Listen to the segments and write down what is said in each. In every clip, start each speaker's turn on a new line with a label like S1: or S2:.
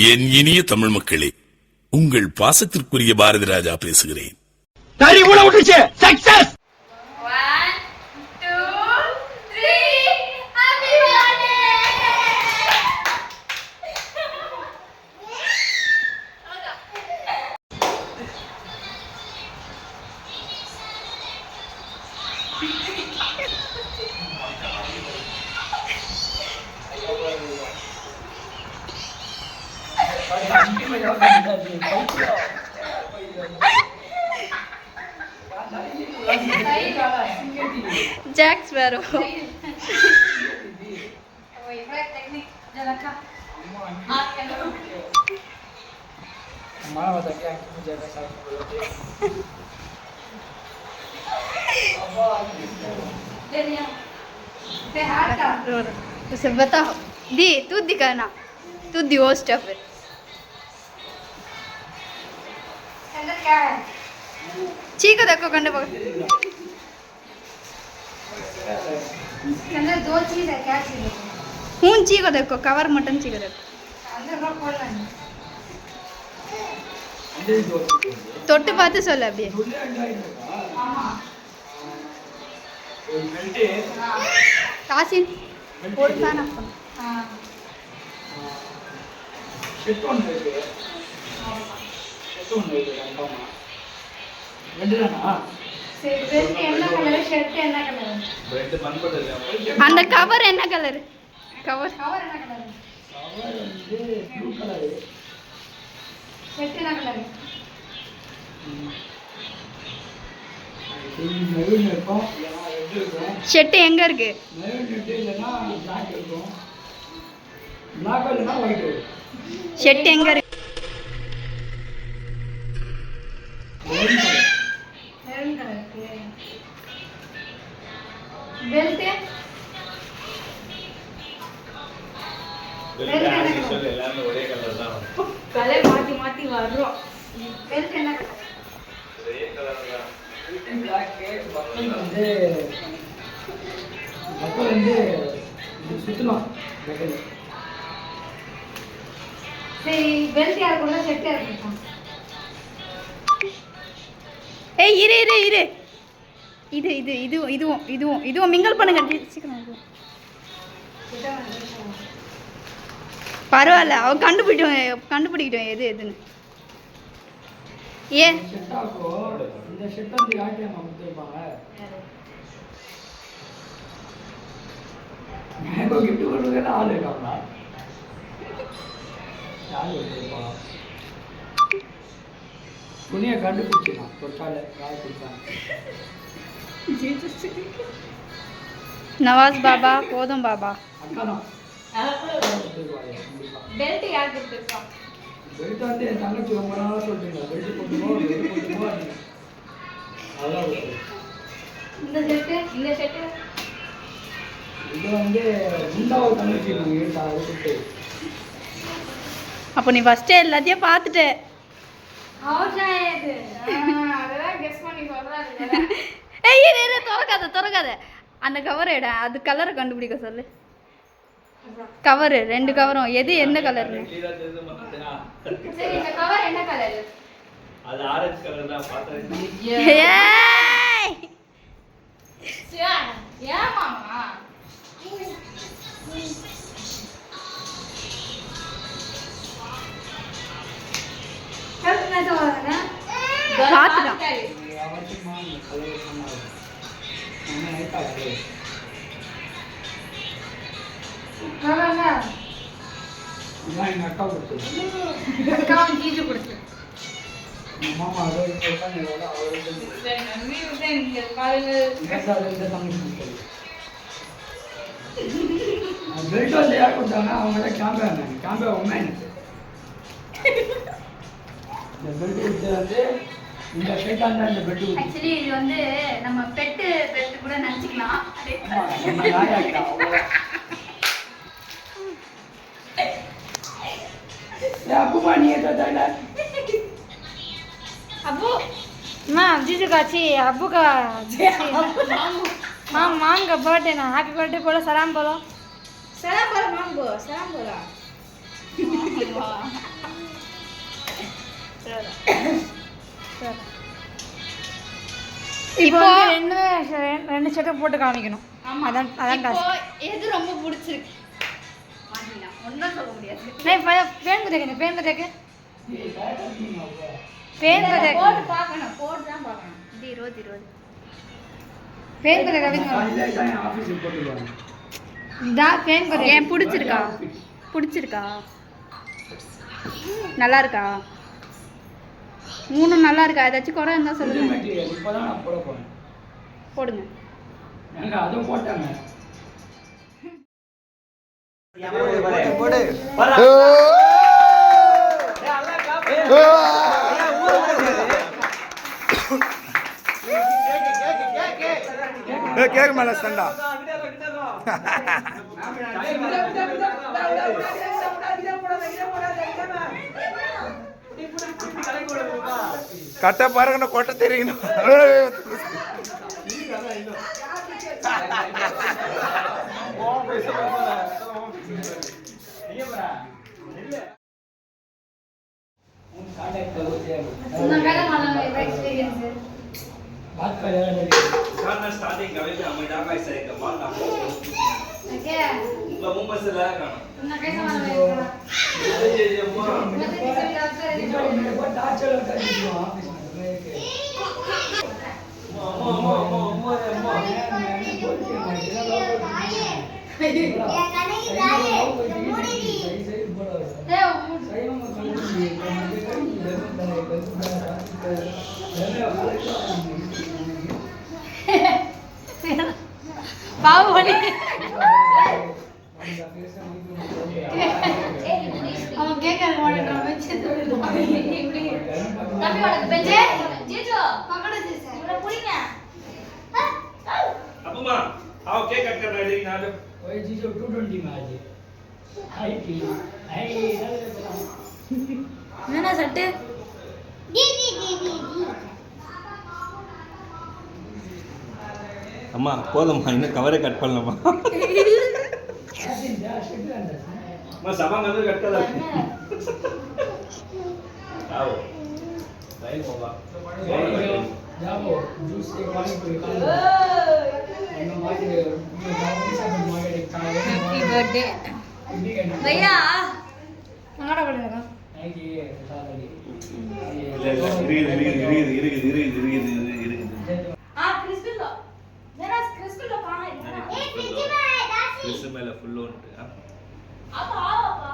S1: என் இனிய தமிழ் மக்களே, உங்கள் பாசத்திற்குரிய பாரதி ராஜா பேசுகிறேன்.
S2: Jack Sparrow. उसे बताओ दी, तू दिखाना, तू दी होस्ट है फिर. अंदर क्या है? चीको देखो कंडे पकड़. अंदर दो चीज है, क्या चीज है? हूं चीको देखो, कवर मटन चीको देखो. अंदर को खोलना है. தொட்டு பார்த்து சொல்லு அப்படியே. ஆமா காசின் போடுதானா?
S3: ஷெட் ஒன்று இருக்கு. ஷெட் ஒன்று இருக்கு கன்ஃபார்மா. ரெண்டுதானா?
S2: சரி, ரெட் என்ன கலர், ஷர்ட் என்ன கலர்?
S3: ரெட் பண்பட்டது.
S2: அந்த கவர் என்ன கலர்? கவர் என்ன கலர்?
S3: கவர் வந்து ப்ளூ கலர்.
S2: ஷர்ட் என்ன கலர்?
S3: மெரூன் இருக்கும், இல்லைனா ரெட் இருக்கும்.
S2: ஷர்ட் எங்க இருக்கு?
S3: மெரூன் ரெட் இல்லைனா பிளாக் இருக்கும். பிளாக் இல்லைனா ஒயிட் இருக்கும்.
S2: ஷர்ட் எங்க இருக்கு?
S3: Maroon colour.
S2: மெரூன் கலர் இருக்கு. பெல்ட்
S3: எல்லாமே ஒரே கலர் தான்.
S2: கலர் மாத்தி மாத்தி வர்றோம். பெல்ட் என்ன கலர்?
S3: ஒரே கலர் தான். பிளாக் பட்டன் வந்து இது சுத்தலாம்.
S2: சரி, பெல்ட் யார் கூட செட் யார் கொடுத்தா? ஏய் இரு இரு இரு, இது இது இதுவும் இதுவும் இதுவும் இதுவும் மிங்கல் பண்ணுங்க சீக்கிரம். பரவாயில்ல, அவ கண்டுபிடிக்கிட்டோம் எது எதுன்னு. ஏன்
S3: இந்த ஷெட் வந்து யார்கிட்ட கொடுத்துருப்பாங்க? எனக்கு கிஃப்ட் கொடுக்குற ஆள் இருக்காங்களா? யார் கொடுத்துருப்பாங்க? துணியை கண்டுபிடிச்சிடலாம். தொட்டால யார் கொடுத்தாங்க?
S2: நவாஸ் பாபா, போதும் பாபா.
S3: அக்கா தான்.
S2: பெல்ட் யார் கொடுத்துருக்கா?
S3: பெல்ட் வந்து என் தங்கச்சி ரொம்ப நாளாக சொல்லிட்டீங்க. பெல்ட் போட்டுவோம், பெல்ட் போட்டுவோம். அதான்
S2: இந்த செட்டு
S3: இது வந்து முண்டாவது தங்கச்சி கொடுத்து.
S2: அப்போ நீ ஃபர்ஸ்டே எல்லாத்தையும் பார்த்துட்ட. ஏய் இரு இரு, திறக்காத. அந்த கவர் எடு, அது கலரை கண்டுபிடிக்க சொல்லு. கவரு, ரெண்டு கவரும் எது என்ன கலர்னு? சரி, இந்த கவர் என்ன கலர்?
S3: அது ஆரஞ்சு கலர் தான் பார்த்தேன்.
S2: ஏய் ஏன் மாமா பாத்துட்டான்.
S3: எங்க அக்கா கொடுத்தது. மாமா அதை பெல்ட் வந்து யார் கொடுத்தாங்க? அவங்க தான் கேம்பே உண்மை. இந்த பெல்ட் கொடுத்தது வந்து இந்த ஷர்ட்டாக இருந்தால் இந்த பெல்ட் கொடுத்து.
S2: ஆக்சுவலி இது வந்து நம்ம பெட் கூட நினச்சிக்கலாம்.
S3: அப்புமா நீ ஏற்ற
S2: अबू माँ जीजू का अच्छी अबू का माम का बर्थडे ना, हैप्पी बर्थडे बोलो, सलाम बोलो माम को सलाम बोलो. இப்போ
S4: ரெண்டு செக்கப் போட்டு காமிக்கணும். அதான்
S2: இப்போ எது ரொம்ப பிடிச்சிருக்கு ஒன்றும் சொல்ல முடியாது.
S4: பேன் கதைக்கு
S2: போட்டு பார்க்கணும், போட்டு தான் பார்க்கணும். இது 20
S4: பேன் கதை கவிங்க
S3: ஆஃபீஸுக்கு போட்டுருவாங்க.
S4: பேன் கதை
S2: ஏன் பிடிச்சிருக்கா நல்லா இருக்கா? மூணும் நல்லா இருக்கா? ஏதாச்சும் குறை இருந்தால் சொல்லுங்க.
S3: மெட்டீரியல் இப்போ தான் நான் போட போகிறேன்.
S2: போடுங்க.
S3: நாங்கள் அதுவும் போட்டாங்க.
S5: கேக் மேல சண்டா கட்ட பாருங்க கொட்ட தெரியணும்.
S3: बात कर रहा है
S6: karena starting kami tu amai dah kai saya kemal nak Mumbai se laya kan
S3: मेरे को टार्चर लगता है जो ऑफिस में
S2: பாவுபலி
S4: அவன் கேட்க மாட்டேன் வச்சு
S2: தம்பி உனக்கு பெஞ்சே ஜீஜோ பக்கட ஜீசே இவனை புடிங்க.
S6: apa mah आओ केक कट करना है ना जब
S3: ओए जी जो 220 में आज हाय की हाय
S4: என்னண்ணா சட்டு
S6: அம்மா போதும்மா இன்னும் கவரே கட் பண்ணலம்மா அம்மா சபாங்க வந்து கட் கதா आओ லைன் போவா
S3: जाओ जूस एक पानी पूरी खा लो हम मार के जाओ सब मार के खा लो
S4: ஹாப்பி பர்த்டே
S2: भैया
S4: நாடா பண்ணுங்க
S3: थैंक यू साली
S6: இருக்குது
S2: ஆ கிறிஸ்பில்லோ मेरा கிறிஸ்பில்லோ காணா
S6: கிறிஸ் மேல ஃபுல் ஒன்ட்டு
S2: அப்பா ஆவாப்பா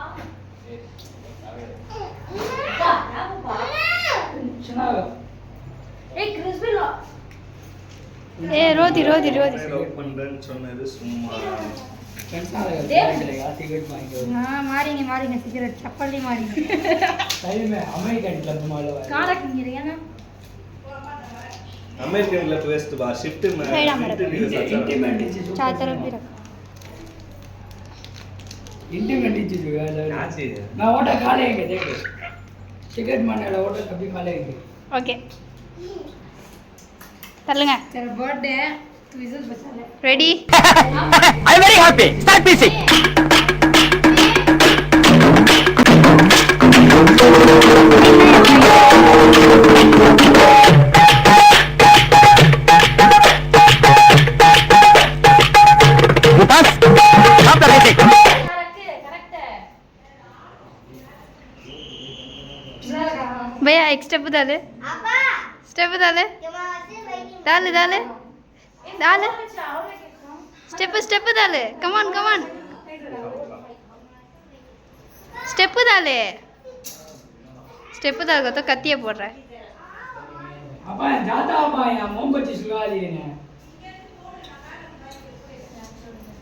S2: அப்பா
S3: ಚೆನ್ನಾಗ
S2: ஏய் கிறிஸ்பில்லோ
S4: ரோதி
S6: லவ் பண்றேன்னு சொன்னது சும்மா
S3: टिकट मांगे
S4: மாறிங்க சிகரெட் சப்பல்லி மாறிங்க
S3: सही में अमेरिकन क्लब मालो है
S4: காடக்குங்கறியானா
S6: अमेरिकन क्लब वेस्ट बा शिफ्ट में
S3: इंटीमेट चीज
S4: चार तरफ भी रख
S3: इंटीमेट चीज है
S6: क्या चीज है
S3: मैं ऑर्डर खा लेंगे देखो टिकट मारने वाला ऑर्डर कभी खा लेंगे
S2: ஓகே தள்ளுங்க.
S4: तेरा बर्थडे तू इज्जत बचा ले
S2: ready
S5: I very happy start music bus stop the music
S2: भैया एक स्टेप डाले स्टेप डाले डाले डाले डाले स्टेप डाले कमान स्टेप डाले स्टेप डाल तो कत्तिया पड़ रहा है
S3: अपा जाता अपा यहाँ मोमबत्ती सुखा लिए ने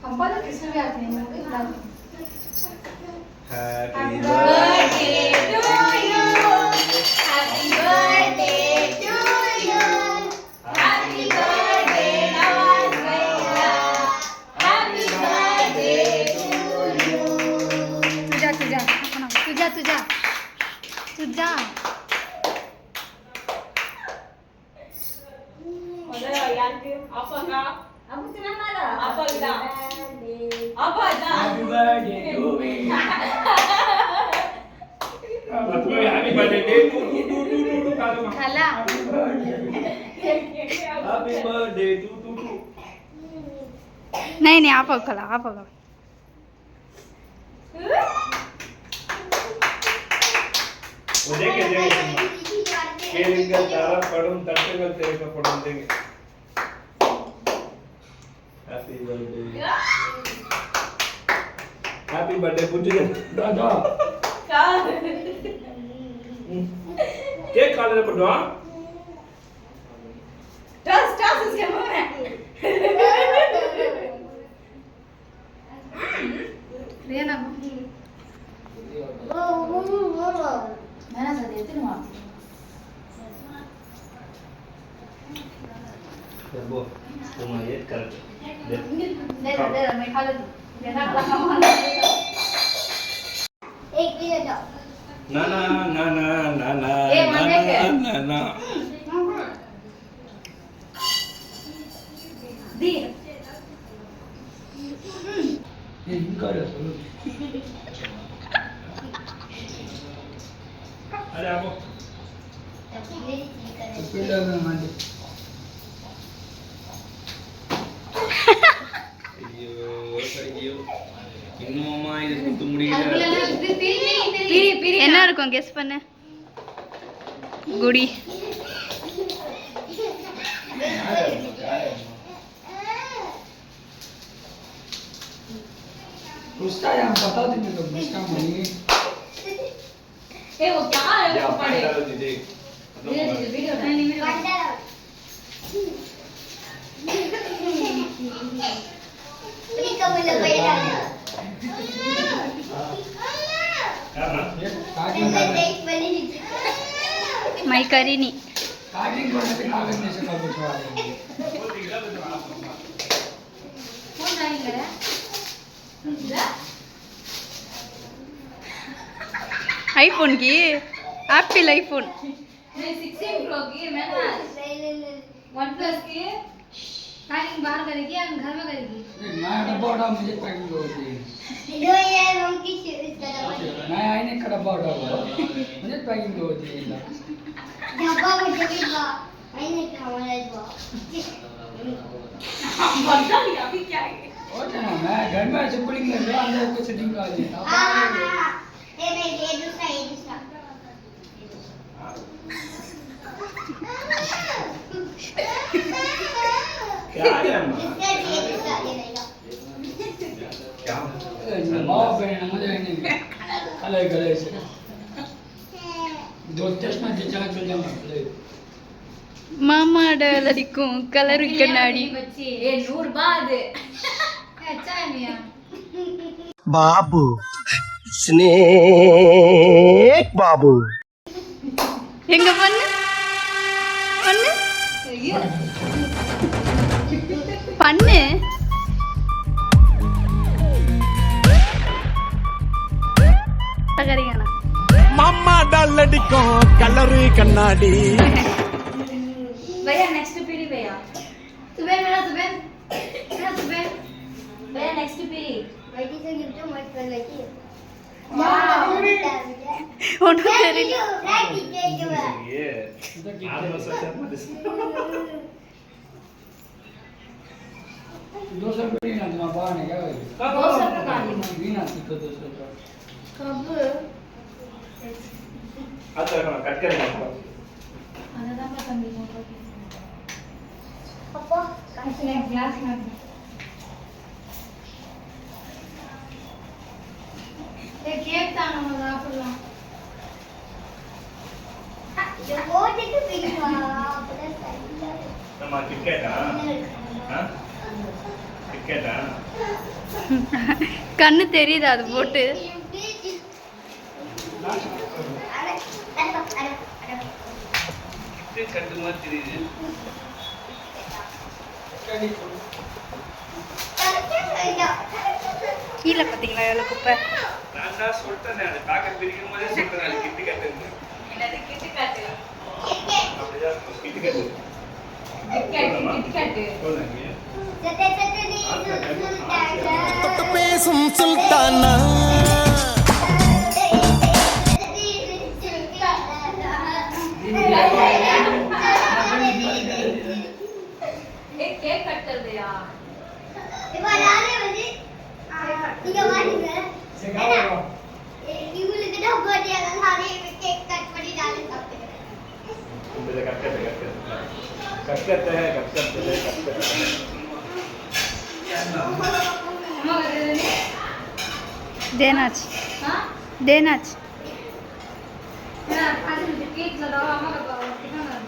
S4: अब्बा तो किसने भी आते हैं
S6: हैप्पी
S4: तुझा
S3: happy birthday to me
S6: birthday to Kalama.
S2: Kala
S6: Happy birthday to
S2: नहीं नहीं आप कला आप
S6: वो देखे केलिंग तारा पड़म तट्टुगल तेरकपड़म देंगे हैप्पी बर्थडे पुज्जु
S3: दादा
S6: केक काले पड़वा
S4: टस टस इसके मुंह में
S2: लेना
S4: मैंने सा देती हूं आप
S6: वो तुम्हारा ये करेक्ट
S2: दे मैं खा लेती देना वाला सामान एक भी दे दो
S6: ना ना ना ना ना ना
S2: ए, मन देखे।
S6: ना ना
S2: दी
S3: ये इनका रसोई
S6: अरे आपो
S3: पिंडा में मांडे
S6: ஐயோ இன்னுமா இது சுத்த முடியல
S2: என்ன இருக்கும் கெஸ் பண்ணு குடி
S3: उसका यहाँ बता देंगे तो उसका मनी
S4: ए वो क्या है
S6: या
S4: वो पड़े
S6: डालो दीदी
S4: वीडियो
S2: मैं करी नहीं
S3: कागज करने से कागज में से कागज छुड़ा देंगे
S4: कौन नहीं करे
S2: आईफोन की एप्पल आईफोन
S4: नहीं 16 प्रो की मैंने OnePlus की पैकिंग बाहर करेगी या घर में करेगी
S3: मैं डब्बा उठा मुझे पैकिंग होती है मैं आई नहीं का डब्बा उठा मुझे पैकिंग होती है
S4: बता दिया अभी क्या है
S3: और क्या ना मैं घर में ऐसे पुलिंग कर रहा अंदर कुछ सेटिंग कर लेता
S6: क्या है अम्मा क्या
S3: माँ बहन मुझे नहीं अलग गले से दो चश्मा चला चल जाऊंगा
S2: மாமாட லடிக்கும் கலரு கண்ணாடி
S4: बच्ची ये 100 बाद अच्छा है मियां
S5: बाबू स्नेक बाबू
S2: எங்க பண்ணு பண்ணு பண்ணு கரிகானா
S5: मामा डलडिकों कलर कन्नाडी
S4: भैया नेक्स्ट पीढ़ी भैया सुबह मेरा सुबह भैया नेक्स्ट पीढ़ी
S2: ஒன்றும் தெரியல
S6: ये आदमी सोचा मत
S3: 200 रुपये ना तुम्हारा बाहर नहीं क्या
S4: 200 रुपये का
S3: बीना सीखो 200 रुपये
S4: कब
S6: अच्छा कट करेंगे
S4: अनदा का कमी होगा पापा कैसे ग्लास में ये केक था ना मजा फुल्ला
S6: நம்ம கிரிக்கெட்டா கிரிக்கெட்டா
S2: கண்ணு தெரியுது அது போட்டு
S6: கட்டு மாதிரி தெரியுது
S2: கீழே பார்த்தீங்களா எவ்வளோ குப்பை
S6: நான் தான் சொல்லிட்டேன் அது பேக்கெட் பிரிக்கும் போதே சொல்லிட்டேன் அது கிட்டி கட்டு
S4: என்னது கிட்டு காட்டு
S6: அப்படிதான் கிட்டி கட்டு
S4: கிட் காட்டு
S6: போடுங்க
S5: பேசும் சுல்தானா
S3: சரி காவா
S4: अम्मा कर दे दे
S2: देनाच
S4: हां
S2: देनाच
S4: मेरा आज मुझे केक लगाओ अम्मा का कितना कर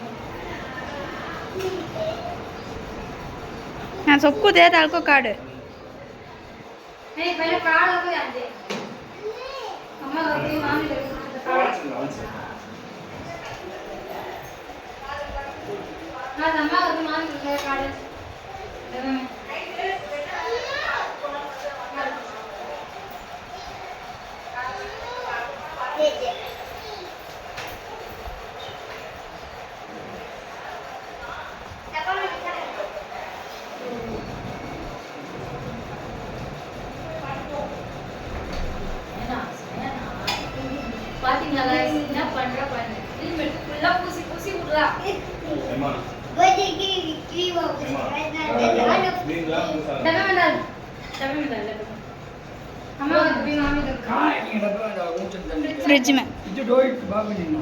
S2: हाँ सबको दे ताल को कार्ड
S4: नहीं पहले कार्ड हो गया दे अम्मा का भी मामी का कार्ड ना अम्मा का भी मामी का कार्ड दे मैं பாத்தீங்களா guys என்ன பண்ற பாருங்க ஹெல்மெட் ஃபுல்லா பூசி பூசி விடுறா
S6: ஏமா
S4: டபே மெண்டல் அம்மா கभी मामी का
S3: कहाँ है ये डब्बा का वो चल रहा है
S2: फ्रिज में
S3: इधर दो ही बाबू जी ना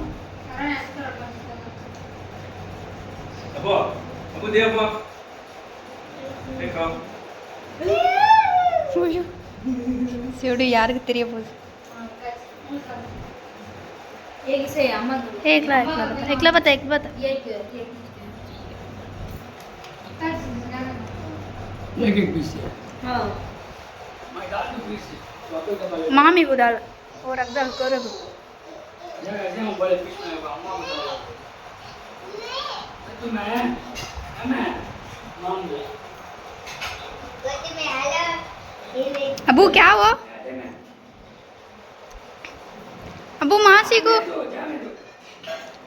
S6: அப்போ அப்போ दे அப்போ देखो
S2: சிவடு யாருக்கு தெரிய போகுது
S4: एक से अम्मा को
S2: एकला बता
S4: एक
S3: एक एक पीस है
S4: हां
S3: मैं डाल दूं पीस बाबू का वाले
S2: मामी को डाल और रख दल करो
S3: ये ऐसे हम बड़े पीस में अम्मा बता तो मैं नाम दे
S2: अबू क्या हुआ अबू मासी को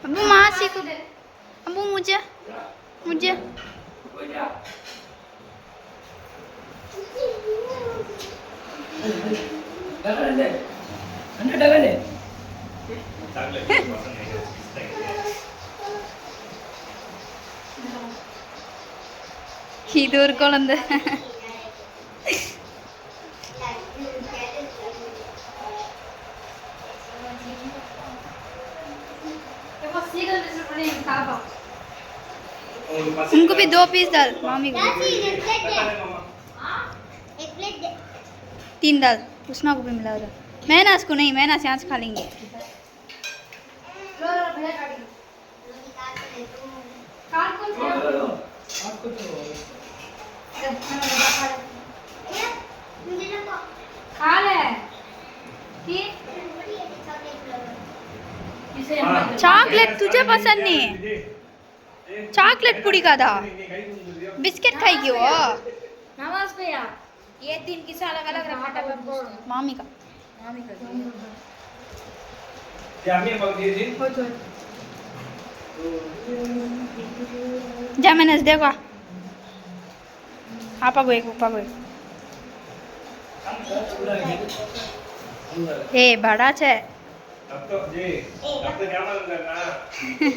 S2: अबू मासी को अबू मुझे मुझे
S3: डगा ले अन्ना डगा ले
S6: சாக்லேட் பசங்க
S2: இது ஒரு குழந்தை
S4: देखो सीगल में से बने खाबा
S2: उनको भी 2 पीस डाल मामी को
S4: हां
S2: 3 डाल उस्मा को भी मिला दो मैनास को नहीं मैनास यहाँ से खा लेंगे
S4: लो भैया काटी काट कौन सा
S3: आपको तो
S4: खा ले की इसे
S2: चॉकलेट तुझे पसंद नहीं है चॉकलेट पुड़ी का था बिस्किट खाएगी वो
S4: नवाज भैया ये 3 किस्सा अलग अलग रखा डब्बा
S2: मामी का
S6: क्या मैं बग दिए जी
S2: जा मैंने देखा आपा को एक ऊपर को एक ए बड़ा छे
S6: अब तो जी अब तो क्या मालूम करना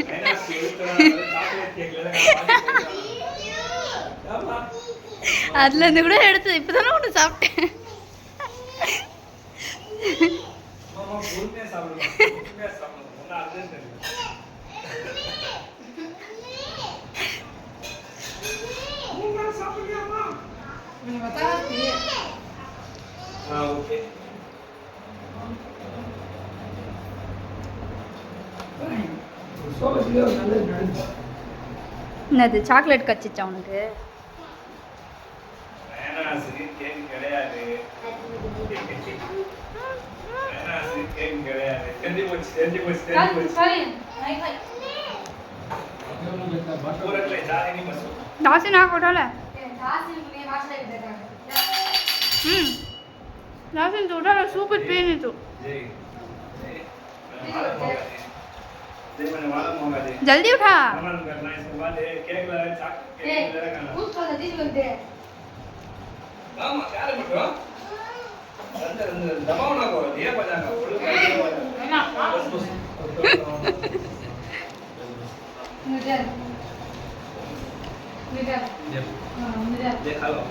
S6: है ना स्वीट तो चॉकलेट केक ले लगा
S2: அதுல இருந்து கூட எடுத்து இப்பதானே ஒன்று சாப்பிட்டேன்
S6: मामा फूल में साबुन ना अर्जेंट है मामा साबुन या मामा
S4: मैंने बताया कि
S6: हां ओके
S3: सो इसलिए நல்ல நடந்து
S2: என்னது சாக்லேட் கச்சிச்சா உனக்கு
S6: வேணா ஸ்வீட் கேக் கிடையாது வேணா ஸ்வீட் கேக் கிடையாது தெரிஞ்சு போச்சு
S4: कल सॉरी नहीं भाई
S6: पूरा ले जा नहीं बस
S2: दासी ना कोठाले
S4: दासी में वाच ले देता
S2: दासी तो उठाले सूप पीनी तो
S6: जी मैंने वाला मंगा दे
S2: जल्दी उठा
S6: सामान करना इसके बाद केक ला केक ले रखा
S4: कुछ तो दीदी बोलते हैं
S6: मामा क्या रे बटवा अंदर अंदर दबाव ना करो ये बजाना फुल
S4: ना
S6: बस बस
S4: मुझे मुझे
S6: जब ये खा लो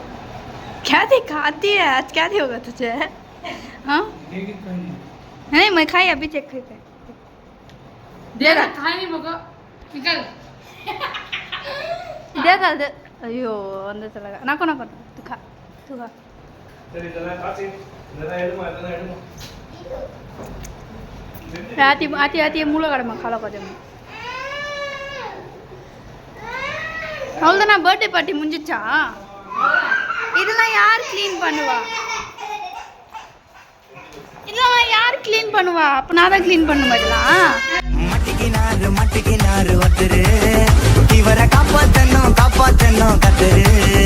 S2: क्या दिखाती है आज, क्या होगा तुझे? हाँ
S3: देखिए कोई नहीं
S2: नहीं, मैं खाई अभी, चेक करके
S4: दे ना खाए नहीं मको निकल
S2: दे डाल दे। अयो अंदर चला गया। नाको नाको तू खा, तू खा।
S6: चलिए जरा काची जरा एडुमा
S2: आती आती आती मूल काडमा खालो कदे அவ்வளோதானா? பர்த்டே பார்ட்டி முடிஞ்சிச்சா? இதெல்லாம் யார் க்ளீன் பண்ணுவா? இதெல்லாம் யார் க்ளீன் பண்ணுவா? அப்போ நான் தான் க்ளீன் பண்ணுமா இதெல்லாம்?
S5: மட்டிக்கினாரு ஒருத்தரு இவரை காப்பாத்தணும் கத்துரு